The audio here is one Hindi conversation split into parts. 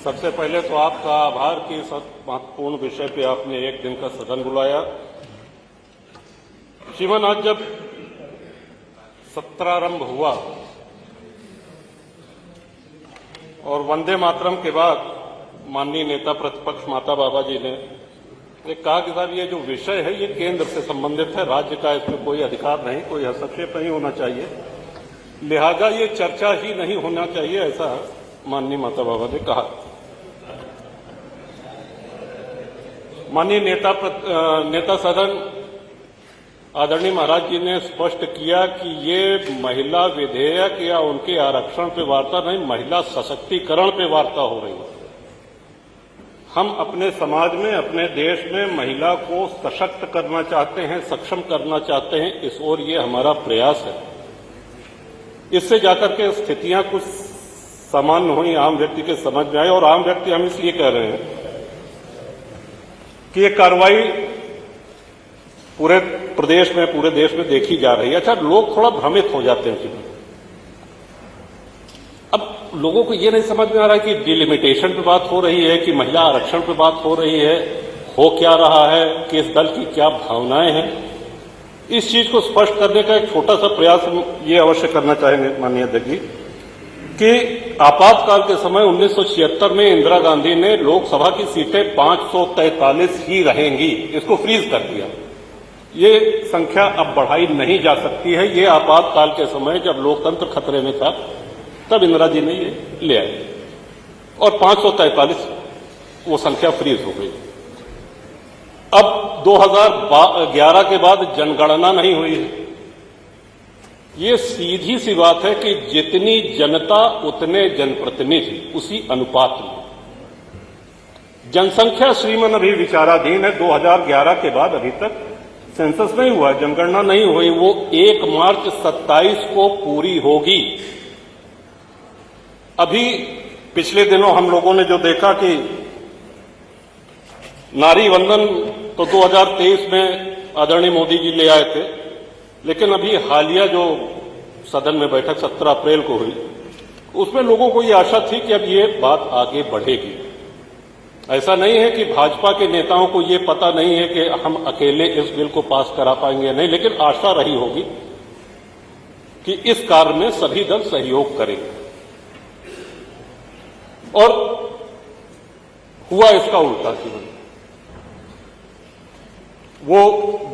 सबसे पहले तो आपका आभार कि इस महत्वपूर्ण विषय पे आपने एक दिन का सदन बुलाया। श्रीमान, आज जब सत्रारंभ हुआ और वंदे मातरम के बाद माननीय नेता प्रतिपक्ष माता बाबा जी ने कहा कि साहब ये जो विषय है ये केंद्र से संबंधित है, राज्य का इसमें कोई अधिकार नहीं, कोई हस्तक्षेप नहीं होना चाहिए, लिहाजा ये चर्चा ही नहीं होना चाहिए, ऐसा माननीय माता बाबा ने कहा। माननीय नेता सदन आदरणीय महाराज जी ने स्पष्ट किया कि ये महिला विधेयक या उनके आरक्षण पे वार्ता नहीं, महिला सशक्तिकरण पे वार्ता हो रही है। हम अपने समाज में, अपने देश में महिला को सशक्त करना चाहते हैं, सक्षम करना चाहते हैं, इस ओर ये हमारा प्रयास है। इससे जाकर के स्थितियां कुछ सामान्य हुई, आम व्यक्ति के समझ में आए, और आम व्यक्ति हम इसलिए कह रहे हैं कि ये कार्रवाई पूरे प्रदेश में, पूरे देश में देखी जा रही है। अच्छा, लोग थोड़ा भ्रमित हो जाते हैं। अब लोगों को ये नहीं समझ में आ रहा है कि डिलिमिटेशन पे बात हो रही है कि महिला आरक्षण पे बात हो रही है, हो क्या रहा है, किस दल की क्या भावनाएं हैं। इस चीज को स्पष्ट करने का एक छोटा सा प्रयास हम ये अवश्य करना चाहेंगे माननीय अध्यक्ष जी कि आपातकाल के समय 1976 में इंदिरा गांधी ने लोकसभा की सीटें 543 ही रहेंगी, इसको फ्रीज कर दिया। ये संख्या अब बढ़ाई नहीं जा सकती है। ये आपातकाल के समय जब लोकतंत्र खतरे में था तब इंदिरा जी ने ये ले आए और 543 वो संख्या फ्रीज हो गई। अब 2011 के बाद जनगणना नहीं हुई है। ये सीधी सी बात है कि जितनी जनता उतने जनप्रतिनिधि, उसी अनुपात में। जनसंख्या श्रीमन अभी विचाराधीन है। 2011 के बाद अभी तक सेंसस नहीं हुआ, जनगणना नहीं हुई। वो 1 मार्च 27 को पूरी होगी। अभी पिछले दिनों हम लोगों ने जो देखा कि नारी वंदन तो 2023 में आदरणीय मोदी जी ले आए थे, लेकिन अभी हालिया जो सदन में बैठक 17 अप्रैल को हुई, उसमें लोगों को ये आशा थी कि अब ये बात आगे बढ़ेगी। ऐसा नहीं है कि भाजपा के नेताओं को ये पता नहीं है कि हम अकेले इस बिल को पास करा पाएंगे, नहीं, लेकिन आशा रही होगी कि इस कार्य में सभी दल सहयोग करेंगे। और हुआ इसका उल्टा जीवन। वो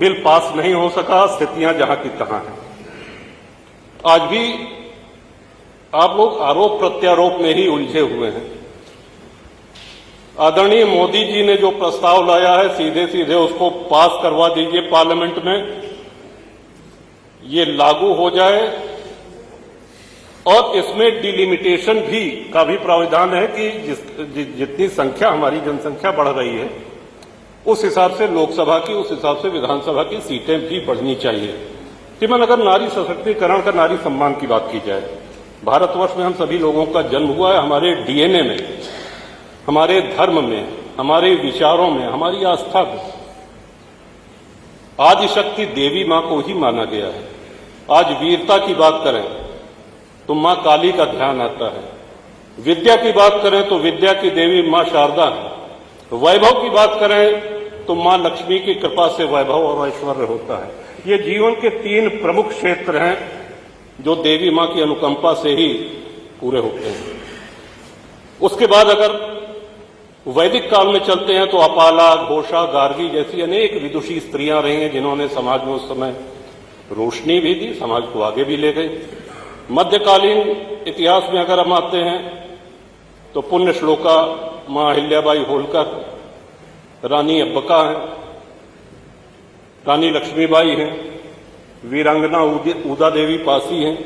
बिल पास नहीं हो सका, स्थितियां जहां की तहां हैं। आज भी आप लोग आरोप प्रत्यारोप में ही उलझे हुए हैं। आदरणीय मोदी जी ने जो प्रस्ताव लाया है, सीधे सीधे उसको पास करवा दीजिए पार्लियामेंट में, ये लागू हो जाए। और इसमें डिलिमिटेशन भी का भी प्रावधान है कि जितनी संख्या हमारी जनसंख्या बढ़ रही है उस हिसाब से लोकसभा की, उस हिसाब से विधानसभा की सीटें भी बढ़नी चाहिए। श्रीमान, अगर नारी सशक्तिकरण का, नारी सम्मान की बात की जाए, भारतवर्ष में हम सभी लोगों का जन्म हुआ है। हमारे डीएनए में, हमारे धर्म में, हमारे विचारों में, हमारी आस्था में आदिशक्ति देवी मां को ही माना गया है। आज वीरता की बात करें तो मां काली का ध्यान आता है। विद्या की बात करें तो विद्या की देवी मां शारदा है। वैभव की बात करें तो मां लक्ष्मी की कृपा से वैभव और ऐश्वर्य होता है। ये जीवन के 3 प्रमुख क्षेत्र हैं जो देवी मां की अनुकंपा से ही पूरे होते हैं। उसके बाद अगर वैदिक काल में चलते हैं तो अपाला, घोषा, गार्गी जैसी अनेक विदुषी स्त्रियां रही हैं जिन्होंने समाज में उस समय रोशनी भी दी, समाज को आगे भी ले गई। मध्यकालीन इतिहास में अगर हम आते हैं तो पुण्य श्लोका मां अहिल्याबाई होलकर, रानी अब्बका हैं, रानी लक्ष्मीबाई हैं, वीरांगना उदा देवी पासी हैं,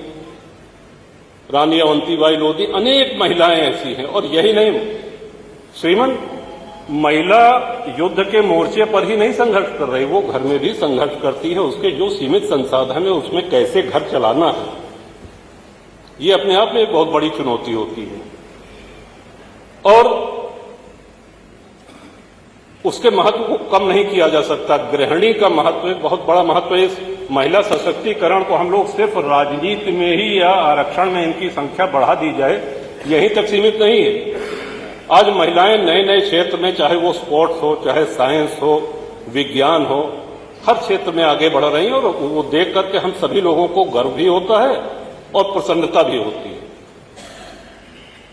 रानी अवंतीबाई लोधी, अनेक महिलाएं ऐसी हैं। और यही नहीं श्रीमन, महिला युद्ध के मोर्चे पर ही नहीं संघर्ष कर रही, वो घर में भी संघर्ष करती है। उसके जो सीमित संसाधन है उसमें कैसे घर चलाना है, ये अपने आप में एक बहुत बड़ी चुनौती होती है। और उसके महत्व को कम नहीं किया जा सकता। गृहिणी का महत्व एक बहुत बड़ा महत्व है। इस महिला सशक्तिकरण को हम लोग सिर्फ राजनीति में ही या आरक्षण में इनकी संख्या बढ़ा दी जाए, यहीं तक सीमित नहीं है। आज महिलाएं नए नए क्षेत्र में, चाहे वो स्पोर्ट्स हो, चाहे साइंस हो, विज्ञान हो, हर क्षेत्र में आगे बढ़ रही हैं और वो देख करके हम सभी लोगों को गर्व भी होता है और प्रसन्नता भी होती है।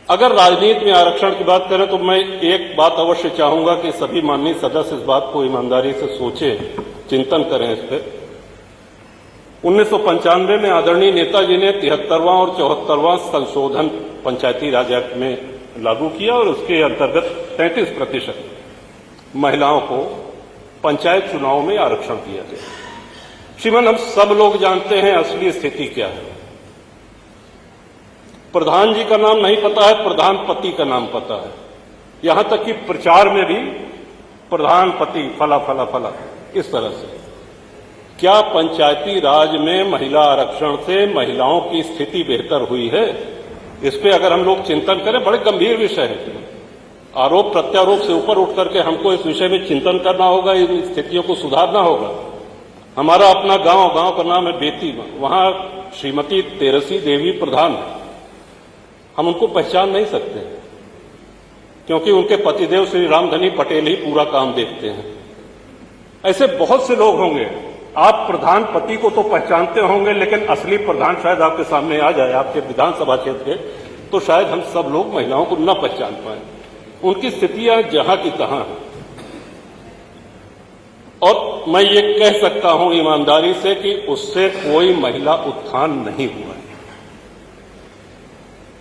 अगर राजनीति में आरक्षण की बात करें तो मैं एक बात अवश्य चाहूंगा कि सभी माननीय सदस्य इस बात को ईमानदारी से सोचें, चिंतन करें इस पर। 1995 में आदरणीय नेताजी ने 73वां और 74वां संशोधन पंचायती राज एक्ट में लागू किया और उसके अंतर्गत 33% महिलाओं को पंचायत चुनाव में आरक्षण दिया गया। श्रीमान, हम सब लोग जानते हैं असली स्थिति क्या है। प्रधान जी का नाम नहीं पता है, प्रधान पति का नाम पता है। यहां तक कि प्रचार में भी प्रधान पति फला फला फला, इस तरह से। क्या पंचायती राज में महिला आरक्षण से महिलाओं की स्थिति बेहतर हुई है? इस पे अगर हम लोग चिंतन करें, बड़े गंभीर विषय है। आरोप प्रत्यारोप से ऊपर उठ करके हमको इस विषय में चिंतन करना होगा, इन स्थितियों को सुधारना होगा। हमारा अपना गांव का नाम है बेती, वहां श्रीमती तेरसी देवी प्रधान है। हम उनको पहचान नहीं सकते क्योंकि उनके पतिदेव श्री रामधनी पटेल ही पूरा काम देखते हैं। ऐसे बहुत से लोग होंगे, आप प्रधान पति को तो पहचानते होंगे, लेकिन असली प्रधान शायद आपके सामने आ जाए आपके विधानसभा क्षेत्र के, तो शायद हम सब लोग महिलाओं को न पहचान पाए। उनकी स्थितियां जहां की तहां हैं। और मैं ये कह सकता हूं ईमानदारी से कि उससे कोई महिला उत्थान नहीं हुआ है।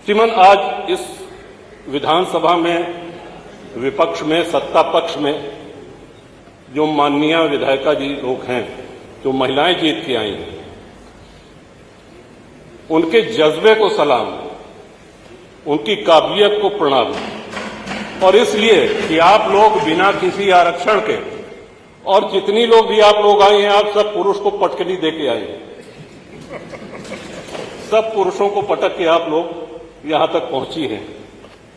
श्रीमान, आज इस विधानसभा में विपक्ष में, सत्ता पक्ष में जो माननीय विधायिका जी लोग हैं, जो महिलाएं जीत के आई हैं, उनके जज्बे को सलाम, उनकी काबिलियत को प्रणाम। और इसलिए कि आप लोग बिना किसी आरक्षण के, और जितनी लोग भी आप लोग आए हैं, आप सब पुरुष को पटकनी दे के आए हैं। सब पुरुषों को पटक के आप लोग यहां तक पहुंची हैं।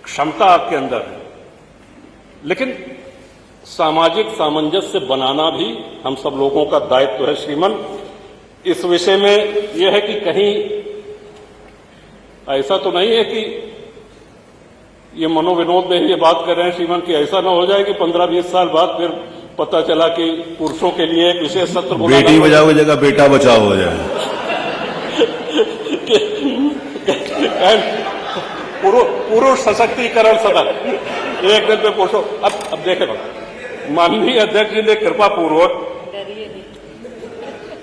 क्षमता आपके अंदर है, लेकिन सामाजिक सामंजस्य बनाना भी हम सब लोगों का दायित्व है। श्रीमान, इस विषय में यह है कि कहीं ऐसा तो नहीं है कि ये मनोविनोद में ये बात कर रहे हैं श्रीमान, कि ऐसा ना हो जाए कि 15-20 साल बाद फिर पता चला कि पुरुषों के लिए एक विशेष सत्र बनाना, बेटी बचाओ की जगह बेटा बचाओ हो जाए। पुरुष सशक्तिकरण सदन एक दिन पे पुरुषों। अब देखें, माननीय अध्यक्ष जी ने कृपा पूर्वक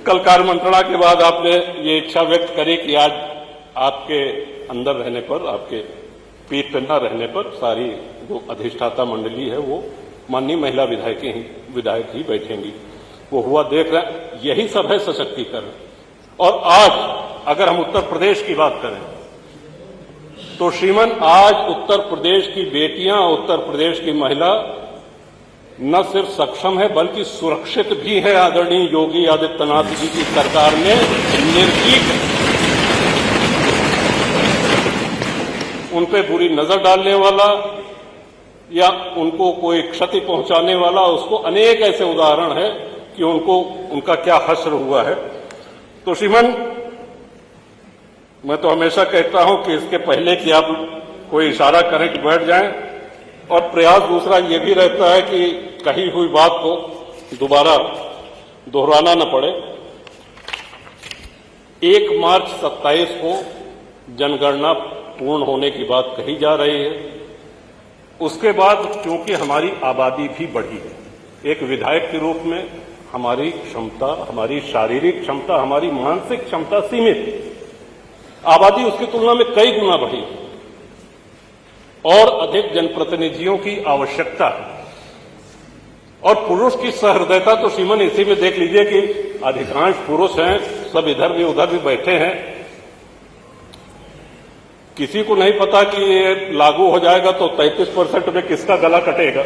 कल कार्य मंत्रणा के बाद आपने ये इच्छा व्यक्त करी कि आज आपके अंदर रहने पर, आपके पीठ पर न रहने पर सारी जो अधिष्ठाता मंडली है वो माननीय महिला विधायक ही बैठेंगी। वो हुआ देख रहे हैं, यही सब है सशक्तिकरण। और आज अगर हम उत्तर प्रदेश की बात करें तो श्रीमान, आज उत्तर प्रदेश की बेटियां, उत्तर प्रदेश की महिला न सिर्फ सक्षम है बल्कि सुरक्षित भी है। आदरणीय योगी आदित्यनाथ जी की सरकार ने निर्भीक उन पे बुरी नजर डालने वाला या उनको कोई क्षति पहुंचाने वाला, उसको अनेक ऐसे उदाहरण है कि उनको उनका क्या हश्र हुआ है। तो श्रीमान, मैं तो हमेशा कहता हूं कि इसके पहले कि आप कोई इशारा करें कि बैठ जाएं, और प्रयास दूसरा ये भी रहता है कि कही हुई बात को दोबारा दोहराना न पड़े। 1 मार्च 27 को जनगणना पूर्ण होने की बात कही जा रही है। उसके बाद क्योंकि हमारी आबादी भी बढ़ी है, एक विधायक के रूप में हमारी क्षमता, हमारी शारीरिक क्षमता, हमारी मानसिक क्षमता सीमित, आबादी उसकी तुलना में कई गुना बढ़ी है और अधिक जनप्रतिनिधियों की आवश्यकता है। और पुरुष की सहृदयता तो श्रीमान इसी में देख लीजिए कि अधिकांश पुरुष हैं, सब इधर भी उधर भी बैठे हैं। किसी को नहीं पता कि ये लागू हो जाएगा तो 33% में किसका गला कटेगा।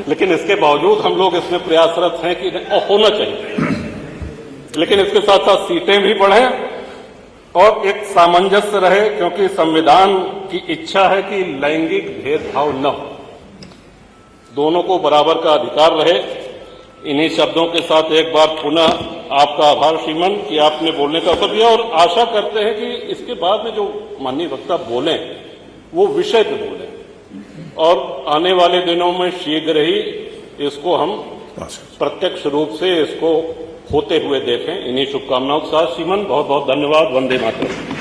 लेकिन इसके बावजूद हम लोग इसमें प्रयासरत हैं कि होना चाहिए, लेकिन इसके साथ साथ सीटें भी बढ़ें और एक सामंजस्य रहे, क्योंकि संविधान की इच्छा है कि लैंगिक भेदभाव न हो, दोनों को बराबर का अधिकार रहे। इन्हीं शब्दों के साथ एक बार पुनः आपका आभार श्रीमान कि आपने बोलने का अवसर दिया, और आशा करते हैं कि इसके बाद में जो माननीय वक्ता बोलें वो विषय पे बोले और आने वाले दिनों में शीघ्र ही इसको हम प्रत्यक्ष रूप से इसको होते हुए देखें। इन्हीं शुभकामनाओं के साथ श्रीमन बहुत बहुत धन्यवाद। वंदे मातरम।